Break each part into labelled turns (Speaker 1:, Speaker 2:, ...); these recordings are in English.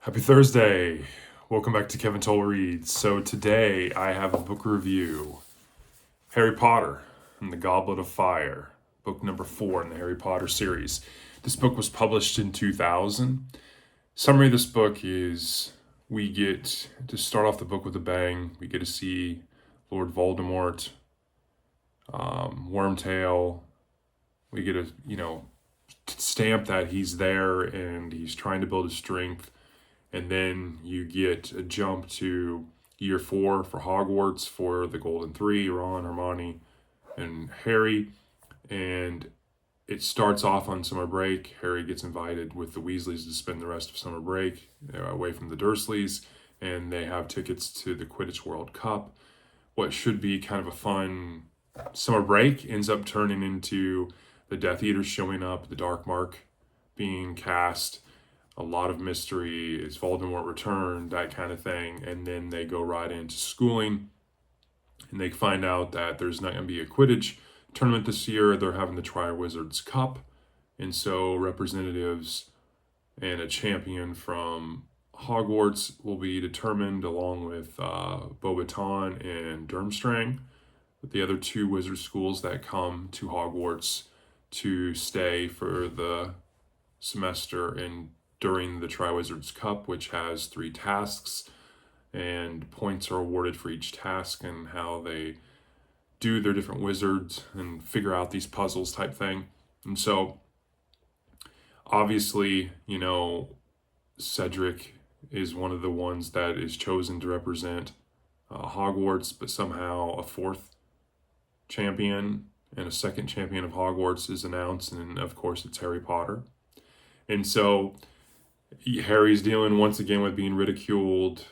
Speaker 1: Happy Thursday. Welcome back to Kevin Toll Reads. So today I have a book review. Harry Potter and the Goblet of Fire, book number 4 in the Harry Potter series. This book was published in 2000. Summary of this book is we get to start off the book with a bang. We get to see Lord Voldemort, Wormtail. We get to, stamp that he's there and he's trying to build his strength. And then you get a jump to year 4 for Hogwarts for the Golden Three, Ron, Hermione, and Harry. And it starts off on summer break. Harry gets invited with the Weasleys to spend the rest of summer break away from the Dursleys. And they have tickets to the Quidditch World Cup. What should be kind of a fun summer break ends up turning into the Death Eaters showing up, the Dark Mark being cast, a lot of mystery, is Voldemort returned, that kind of thing. And then they go right into schooling and they find out that there's not going to be a Quidditch tournament this year. They're having the Tri-Wizards Cup. And so representatives and a champion from Hogwarts will be determined along with Beauxbaton and Durmstrang, the other 2 wizard schools that come to Hogwarts to stay for the semester and during the Tri-Wizards Cup, which has 3 tasks, and points are awarded for each task and how they do their different wizards and figure out these puzzles type thing. And so, obviously, Cedric is one of the ones that is chosen to represent Hogwarts, but somehow a 4th champion and a 2nd champion of Hogwarts is announced, and of course it's Harry Potter. And so Harry's dealing once again with being ridiculed.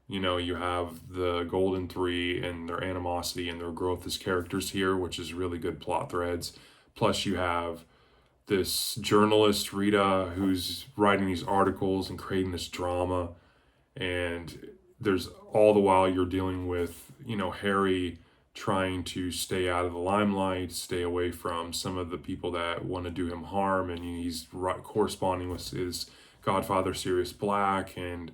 Speaker 1: You have the Golden Three and their animosity and their growth as characters here, which is really good plot threads. Plus you have this journalist, Rita, who's writing these articles and creating this drama. And there's all the while you're dealing with, Harry trying to stay out of the limelight, stay away from some of the people that want to do him harm. And he's corresponding with his godfather, Sirius Black, and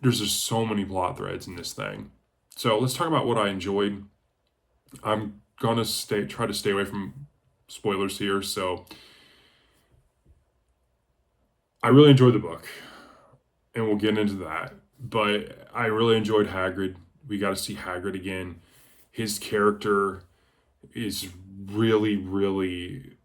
Speaker 1: there's just so many plot threads in this thing. So let's talk about what I enjoyed. I'm gonna try to stay away from spoilers here. So I really enjoyed the book, and we'll get into that. But I really enjoyed Hagrid. We got to see Hagrid again. His character is really, really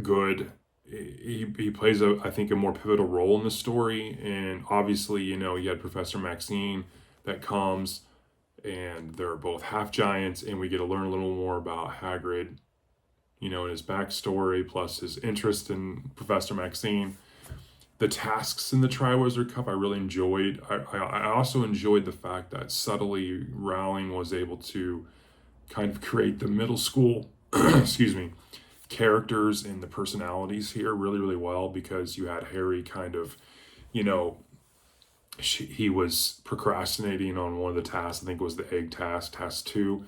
Speaker 1: good. He plays I think a more pivotal role in the story. And obviously, you had Professor Maxine that comes, and they're both half giants, and we get to learn a little more about Hagrid, and his backstory, plus his interest in Professor Maxine. The tasks in the Triwizard Cup I really enjoyed. I also enjoyed the fact that subtly Rowling was able to kind of create the middle school, excuse me, characters and the personalities here really, really well, because you had Harry kind of, he was procrastinating on one of the tasks. I think it was the egg task 2.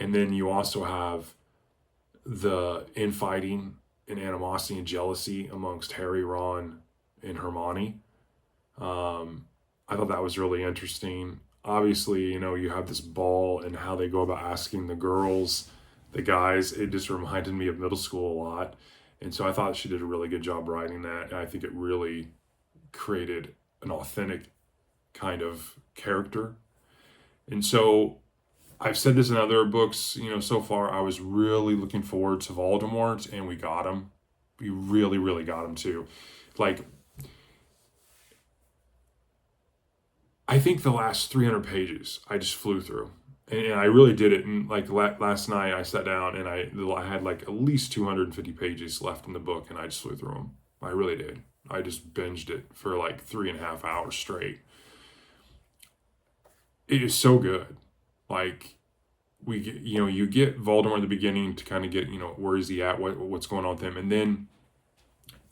Speaker 1: And then you also have the infighting and animosity and jealousy amongst Harry, Ron, and Hermione. I thought that was really interesting. Obviously, you have this ball and how they go about asking the guys, it just reminded me of middle school a lot. And so I thought she did a really good job writing that. And I think it really created an authentic kind of character. And so I've said this in other books, so far I was really looking forward to Voldemort, and we got him. We really, really got him too. I think the last 300 pages I just flew through. And I really did it. And last night I sat down and I had at least 250 pages left in the book, and I just flew through them. I really did. I just binged it for 3.5 hours straight. It is so good. You get Voldemort at the beginning to kind of get, where is he at? What's going on with him? And then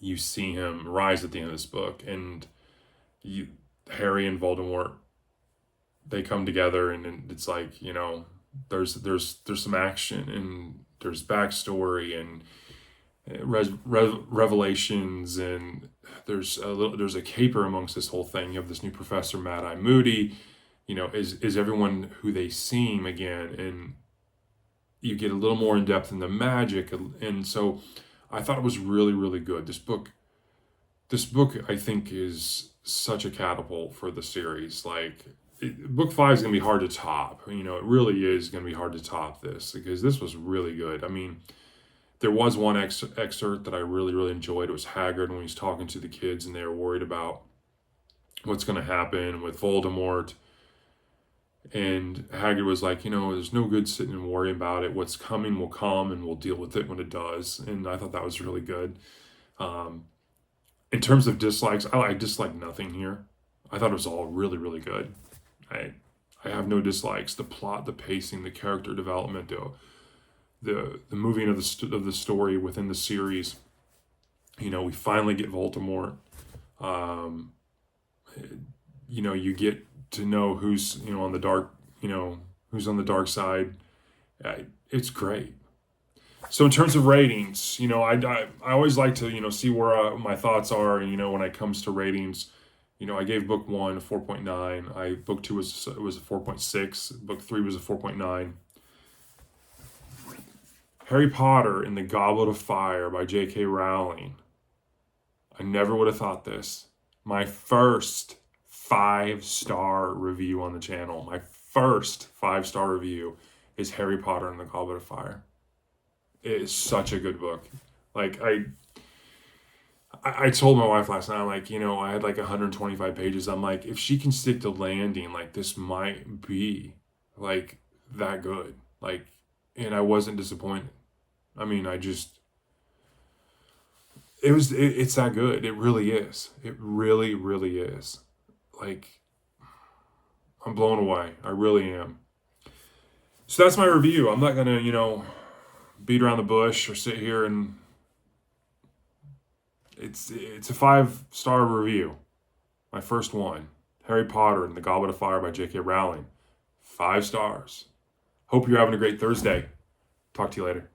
Speaker 1: you see him rise at the end of this book, and Harry and Voldemort, they come together, and it's there's some action, and there's backstory and revelations, and there's a caper amongst this whole thing. You have this new professor, Mad Eye Moody. Is everyone who they seem again, and you get a little more in depth in the magic, and so I thought it was really, really good. This book I think is such a catapult for the series. Like book 5 is gonna be hard to top. It really is gonna be hard to top this because this was really good. I mean, there was one excerpt that I really, really enjoyed. It was Haggard when he's talking to the kids and they were worried about what's going to happen with Voldemort. And Haggard was like, there's no good sitting and worrying about it. What's coming will come and we'll deal with it when it does. And I thought that was really good. In terms of dislikes, I dislike nothing here. I thought it was all really, really good. I have no dislikes. The plot, the pacing, the character development, the moving of the story within the series. We finally get Voldemort. You get to know who's on the dark, who's on the dark side. It's great. So in terms of ratings, I always like to see where my thoughts are. When it comes to ratings, I gave book 1 a 4.9. Book 2 was a 4.6. Book 3 was a 4.9. Harry Potter and the Goblet of Fire by J.K. Rowling. I never would have thought this. My first 5-star review on the channel. My first 5-star review is Harry Potter and the Goblet of Fire. It is such a good book. Like I told my wife last night, I'm like, I had like 125 pages. I'm like, if she can stick to landing, like this might be like that good. Like, and I wasn't disappointed. I mean, it's that good. It really is. It really, really is. Like, I'm blown away. I really am. So that's my review. I'm not gonna, beat around the bush or sit here and it's a 5-star review. My first one. Harry Potter and the Goblet of Fire by J.K. Rowling. 5 stars. Hope you're having a great Thursday. Talk to you later.